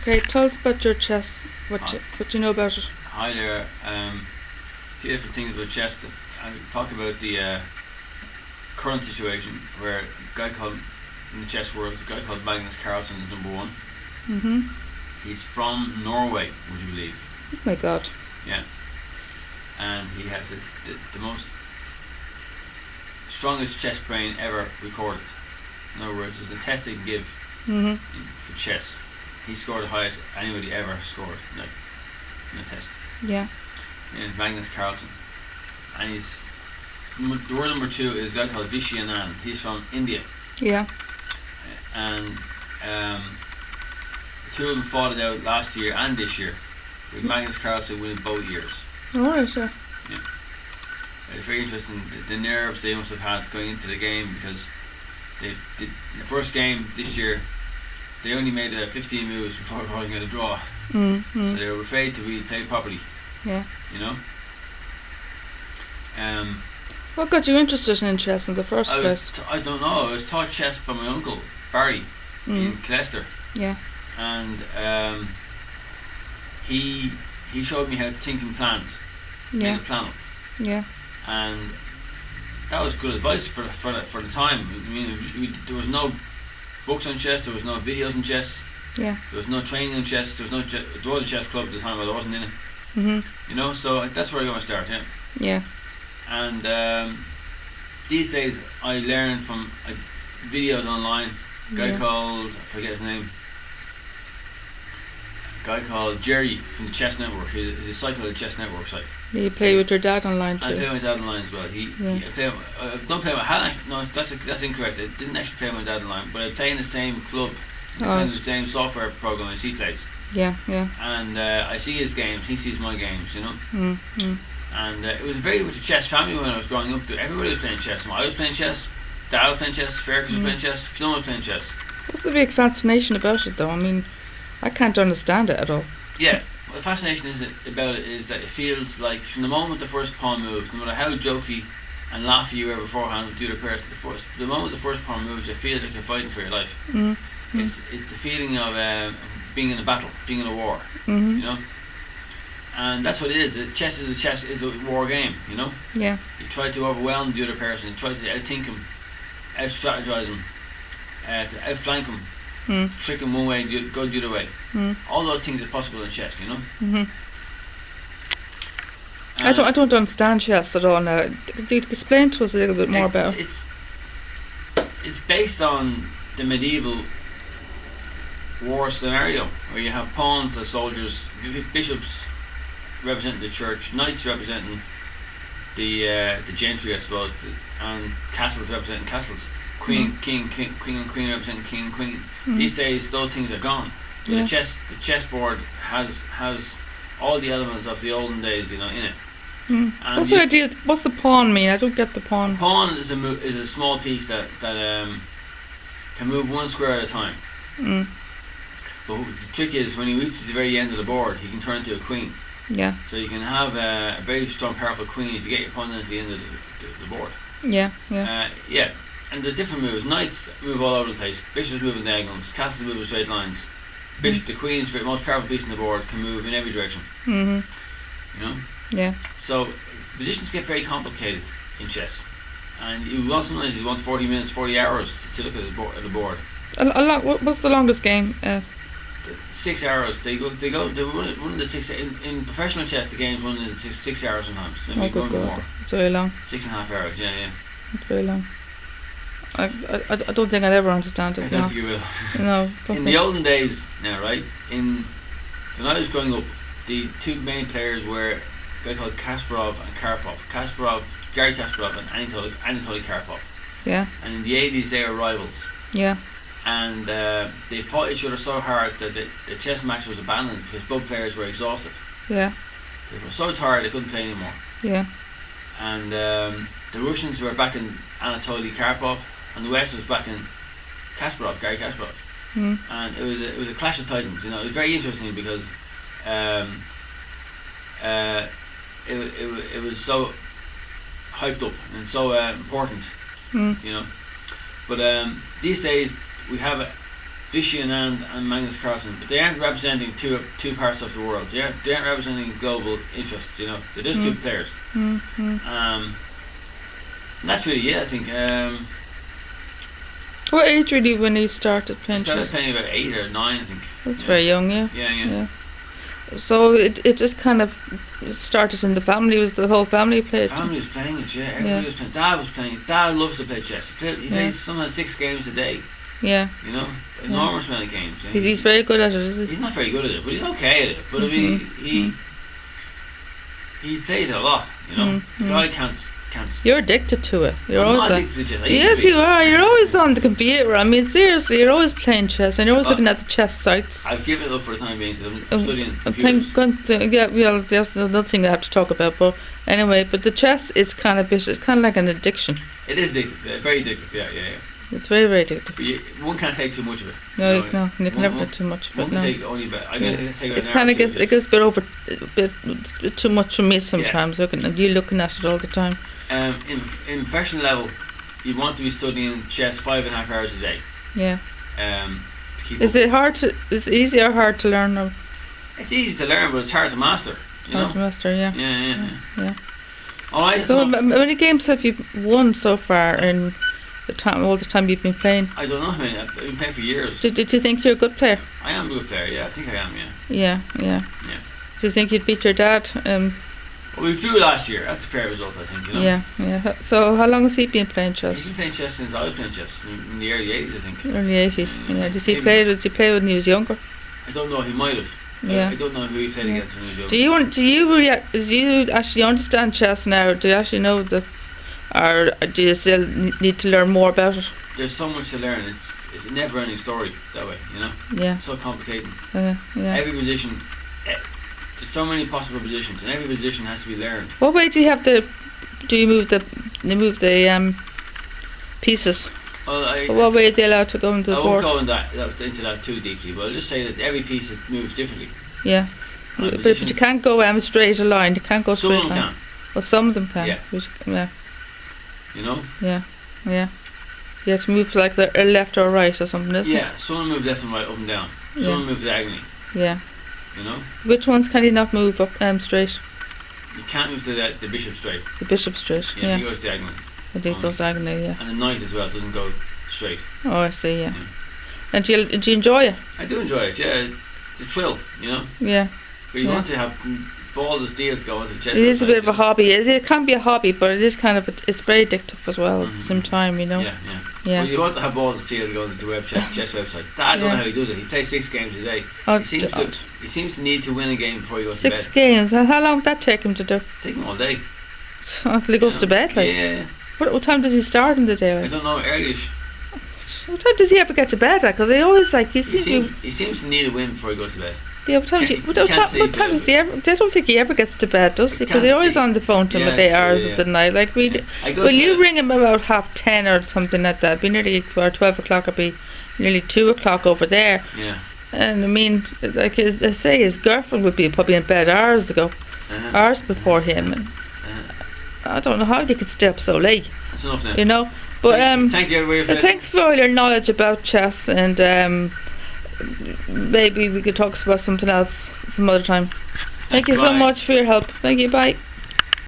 Okay, tell us about your chess. What you know about it? Hi there. A few different things about chess. I'll talk about the current situation where a guy called, in the chess world, a guy called Magnus Carlsen is number one. He's from Norway, would you believe? Oh my God. Yeah. And he has the most strongest chess brain ever recorded. In other words, there's a test they can give for chess. He scored the highest anybody ever scored in a test. Yeah. And Magnus Carlsen. And the word number two is a guy called Vishy Anand. He's from India. Yeah. And the two of them fought it out last year and this year, with Magnus Carlsen winning both years. Alright, yeah. Yeah. It's very interesting, the nerves they must have had going into the game, because in the first game this year, they only made 15 moves before calling it a draw. So they were afraid to really play properly. Yeah. You know? What got you interested in chess in the first place? I don't know. I was taught chess by my uncle, Barry, in Clester. Yeah. And he showed me how to think in plans. Yeah. Make a plan up. Yeah. And that was good advice for the time. I mean, there was no books on chess, there was no videos on chess. Yeah. There was no training in chess. There was a chess club at the time, but I wasn't in it. You know, so that's where I got my start. Yeah. Yeah. And these days I learn from videos online. A guy called, I forget his name. A guy called Jerry from the Chess Network. He's a site called the Chess Network site. You play with your dad online too? I play with my dad online as well. I don't play with no, that's incorrect. I didn't actually play with my dad online, but I play in the same club, in the same software program as he plays. Yeah, yeah. And I see his games, he sees my games, you know. And it was very much a chess family when I was growing up. Everybody was playing chess. I was playing chess, Dad was playing chess, Fergus was playing chess, someone was playing chess. What's the big fascination about it though? I mean, I can't understand it at all. Yeah, well, the fascination about it is that it feels like from the moment the first pawn moves, no matter how jokey and laughy you were beforehand with the other person, the moment the first pawn moves, it feels like you're fighting for your life. It's the feeling of being in a battle, being in a war, you know. And that's what it is. Chess is a war game, you know. Yeah. You try to overwhelm the other person. You try to outthink him, out-strategize him, outflank him, trick him one way, go the other way. All those things are possible in chess, you know. I don't understand chess at all now. Could you explain to us a little bit more about it? It's based on the medieval war scenario, where you have pawns as soldiers, bishops representing the church, knights representing the gentry, I suppose, and castles representing castles. Queen, king, and queen representing king and queen. These days, those things are gone. But the chessboard has all the elements of the olden days, you know, in it. What's the idea? What's the pawn mean? I don't get the pawn. A pawn is a small piece that can move one square at a time. But the trick is, when he reaches the very end of the board, he can turn into a queen. Yeah. So you can have a very strong, powerful queen if you get your pawn at the end of the board. Yeah, yeah. Yeah. And there's different moves. Knights move all over the place. Bishops move in diagonals. Castles move in straight lines. Bishop, the queen's the most powerful piece on the board, can move in every direction. You know. Yeah. So positions get very complicated in chess, and sometimes you want 40 minutes, 40 hours to look at the board. What's the longest game? 6 hours. They run the 6 in professional chess. The game's run in 6 hours sometimes. Maybe good God. more. It's very long. 6.5 hours. Yeah. It's very long. I don't think I'd ever understand it. I don't think you will. No. In the olden days, now, right? When I was growing up, the two main players were a guy called Kasparov and Karpov. Garry Kasparov and Anatoly Karpov. Yeah. And in the 80s, they were rivals. Yeah. And they fought each other so hard that the chess match was abandoned because both players were exhausted. Yeah. They were so tired they couldn't play anymore. Yeah. And the Russians were backing Anatoly Karpov, and the West was backing Garry Kasparov. And it was a clash of titans. You know, it was very interesting because it was so hyped up and so important. You know, but these days we have Vishnu Anand and Magnus Carlsen, but they aren't representing two parts of the world. They aren't representing global interests. You know, they're just good players. Mm-hmm. And that's really it, I think. What age were you when you started I playing started chess? playing about 8 or 9, I think. That's Yeah. very young, yeah. Yeah. So it just kind of started in the family. Was the whole family played? Family was playing it, yeah. Everybody was playing. Dad was playing. Dad loves to play chess. He plays sometimes 6 games a day. Yeah. You know, enormous amount of games. Yeah. He's very good at it, is he? He's not very good at it, but he's okay at it. But I mean, he plays it a lot. You know, the guy can't. You're addicted to it. You're I'm always not addicted to chess. I used yes, to be. you are. You're always on the computer. I mean, seriously, you're always playing chess, and you're always looking at the chess sites. I've given it up for the time being because I'm studying computers. That's another thing I have to talk about. But anyway, but the chess is kind of it's kind of like an addiction. It is addictive, very addictive. Yeah. It's very, very addictive. But one can't take too much of it. No, you can never get too much of it. One can No. take only about. I can take It kind of gets a bit too much for me sometimes. Looking at you looking at it all the time. In professional level, you want to be studying chess 5.5 hours a day. Yeah. To keep Is up. it hard to? Is it easy or hard to learn? Or It's easy to learn, but it's hard to master. You hard to know. master? Yeah. Yeah. All right. So, how many games have you won so far in all the time you've been playing? I don't know how many. I've been playing for years. Did you think you're a good player? I am a good player. Yeah, I think I am. Yeah. Yeah. Do you think you'd beat your dad? Well, we drew last year. That's a fair result, I think. You know. Yeah. So, how long has he been playing chess? He's been playing chess since I was playing chess in the early 80s, I think. Early 80s. Yeah. Did he play when he was younger? I don't know. He might have. Yeah. I don't know who he played against when he was younger. Do you actually understand chess now? Do you actually know or do you still need to learn more about it? There's so much to learn. It's a never-ending story that way. You know. Yeah. It's so complicated. Yeah. Every position. There's so many possible positions, and every position has to be learned. What way do you move the pieces? Well, What way are they allowed to go into the I board? won't go into that too deeply, but I'll just say that every piece moves differently. Yeah. But you can't go straight a line. You can't go Some straight of them line. can. Well, some of them can. Yeah. You know? Yeah. You have to move like the left or right or something, isn't it? Yeah, some move left and right, up and down. Some move diagonally. Yeah. You know? Which ones can you not move up straight? You can't move the bishop straight. The bishop straight. Yeah, he goes diagonally. I think goes diagonally, yeah. And the knight as well doesn't go straight. Oh, I see, yeah. And do you enjoy it? I do enjoy it, yeah. It's a thrill, you know? Yeah. But you want to have balls of steel to go into the chess. It is a bit of a hobby. It can be a hobby, but it is kind of it's very addictive as well at the same time, you know. Yeah. Yeah. Well, you want to have balls of steel to go into the chess website. I don't know how he does it. He plays 6 games a day. Oh, he seems to need to win a game before he goes to bed. 6 games. How long would that take him to do? Take him all day. Until he goes to bed, like. Yeah. What time does he start in the day? I Like? don't know, early-ish. What time does he ever get to bed? Like, because they always like He seems to need a win before he goes to bed. Yeah, what time does he ever? I don't think he ever gets to bed, does he? Because they're always on the phone to him at the hours of the night. Like will you ring him about 10:30 or something like that? It'd be nearly 12 o'clock. It'd be nearly 2 o'clock over there. Yeah. And I mean, like I say, his girlfriend would be probably in bed hours ago, hours before him. And I don't know how they could stay up so late. That's enough now. You know, but thank you everybody. thanks for all your knowledge about chess, and maybe we could talk about something else some other time. Thank you so much for your help. Thank you. Bye.